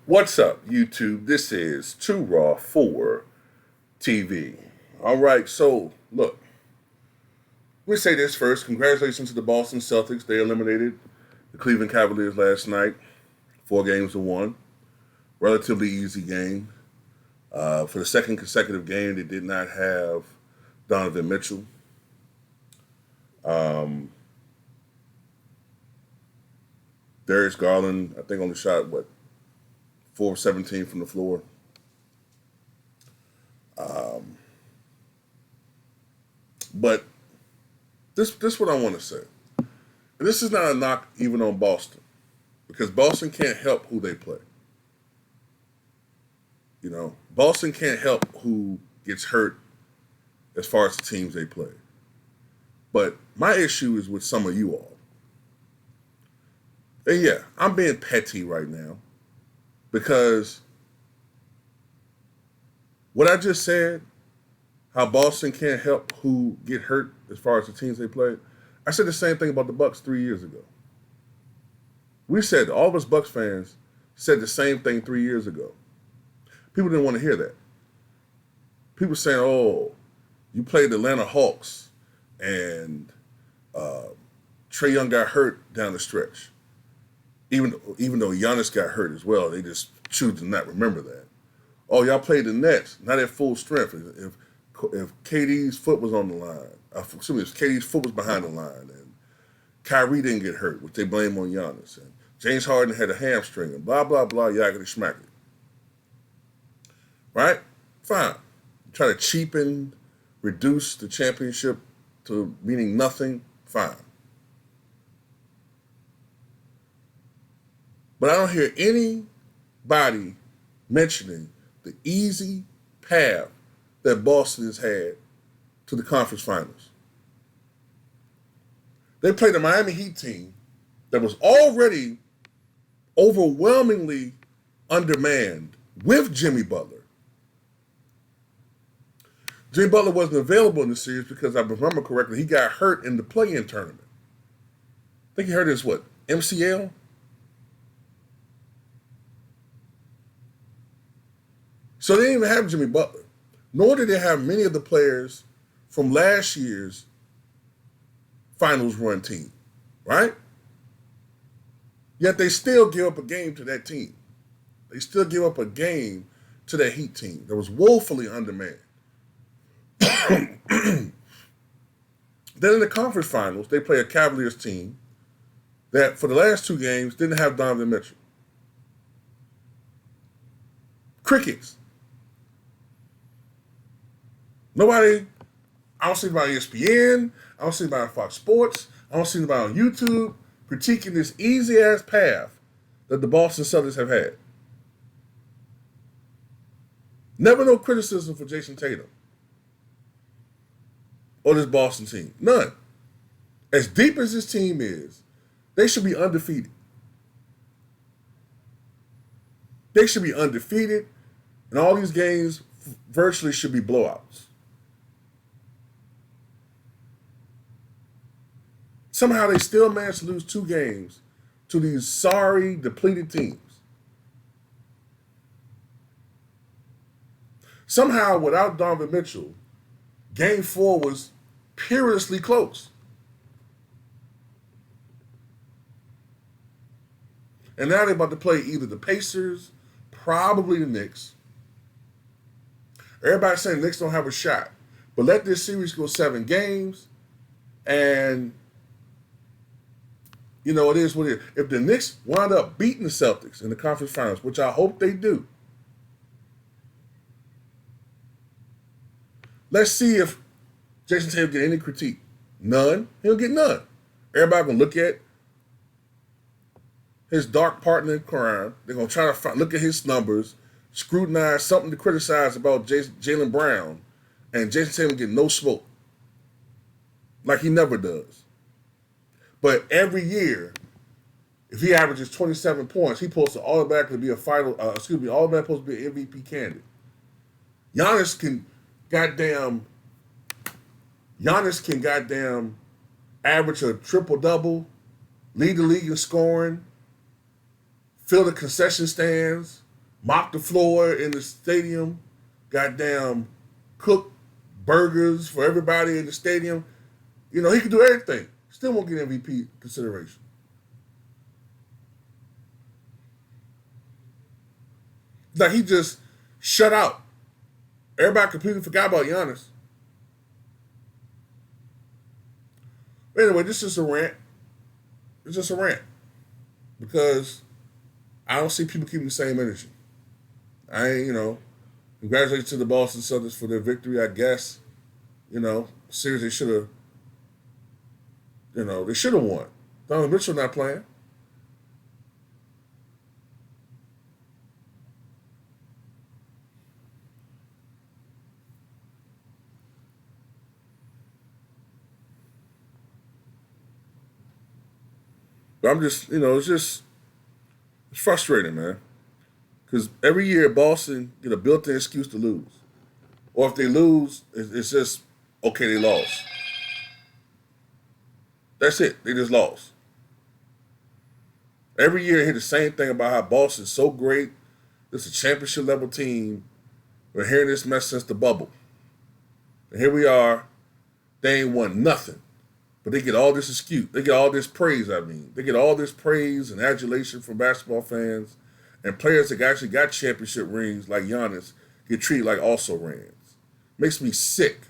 What's up, YouTube? This is Too Raw for TV. All right, so look, let me say this first. Congratulations to the Boston Celtics. They eliminated the Cleveland Cavaliers last night, 4-1. Relatively easy game. For the second consecutive game, they did not have Donovan Mitchell. Darius Garland, I think, only shot, 4 of 17 from the floor. But this is what I want to say. And this is not a knock even on Boston, because Boston can't help who they play. You know, Boston can't help who gets hurt as far as the teams they play. But my issue is with some of you all. And yeah, I'm being petty right now because what I just said, how Boston can't help who get hurt as far as the teams they play, I said the same thing about the Bucks 3 years ago. We said, all of us Bucks fans said the same thing 3 years ago. People didn't want to hear that. People saying, oh, you played the Atlanta Hawks and Trae Young got hurt down the stretch. Even though Giannis got hurt as well, they just choose to not remember that. Oh, y'all played the Nets, not at full strength. If KD's foot was on the line, if KD's foot was behind the line, and Kyrie didn't get hurt, which they blame on Giannis, and James Harden had a hamstring, and blah, blah, blah, yakety schmackety. Right? Fine. Try to cheapen, reduce the championship to meaning nothing, fine. But I don't hear anybody mentioning the easy path that Boston has had to the conference finals. They played a Miami Heat team that was already overwhelmingly undermanned with Jimmy Butler. Jimmy Butler wasn't available in the series because, I remember correctly, he got hurt in the play-in tournament. I think he hurt his, MCL? So they didn't even have Jimmy Butler, nor did they have many of the players from last year's finals run team, right? Yet they still give up a game to that team. They still give up a game to that Heat team that was woefully undermanned. Then in the conference finals, they play a Cavaliers team that for the last 2 games didn't have Donovan Mitchell. Crickets. Nobody, I don't see anybody on ESPN, I don't see anybody on Fox Sports, I don't see anybody on YouTube critiquing this easy-ass path that the Boston Celtics have had. Never no criticism for Jason Tatum or this Boston team. None. As deep as this team is, they should be undefeated. They should be undefeated, and all these games virtually should be blowouts. Somehow they still managed to lose 2 games to these sorry, depleted teams. Somehow, without Donovan Mitchell, Game 4 was perilously close. And now they're about to play either the Pacers, probably the Knicks. Everybody's saying the Knicks don't have a shot. But let this series go 7 games, and you know, it is what it is. If the Knicks wind up beating the Celtics in the conference finals, which I hope they do, let's see if Jason Tatum get any critique. None. He'll get none. Everybody gonna look at his dark partner in crime. They're gonna try to look at his numbers, scrutinize something to criticize about Jaylen Brown, and Jason Tatum get no smoke, like he never does. But every year, if he averages 27 points, he's supposed to automatically be automatically supposed to be an MVP candidate. Giannis can goddamn average a triple-double, lead the league in scoring, fill the concession stands, mop the floor in the stadium, goddamn cook burgers for everybody in the stadium. You know, he can do everything. Still won't get MVP consideration. Like he just shut out. Everybody completely forgot about Giannis. But anyway, this is a rant. It's just a rant because I don't see people keeping the same energy. I ain't, congratulations to the Boston Celtics for their victory. I guess, series they should have, they should have won. Donovan Mitchell not playing. But I'm just, it's frustrating, man. Because every year Boston get a built-in excuse to lose, or if they lose, it's just okay. They lost. That's it. They just lost. Every year I hear the same thing about how Boston's so great. It's a championship level team. We're hearing this mess since the bubble. And here we are. They ain't won nothing. But they get all this excuse. They get all this praise, They get all this praise and adulation from basketball fans. And players that actually got championship rings like Giannis get treated like also rans. Makes me sick.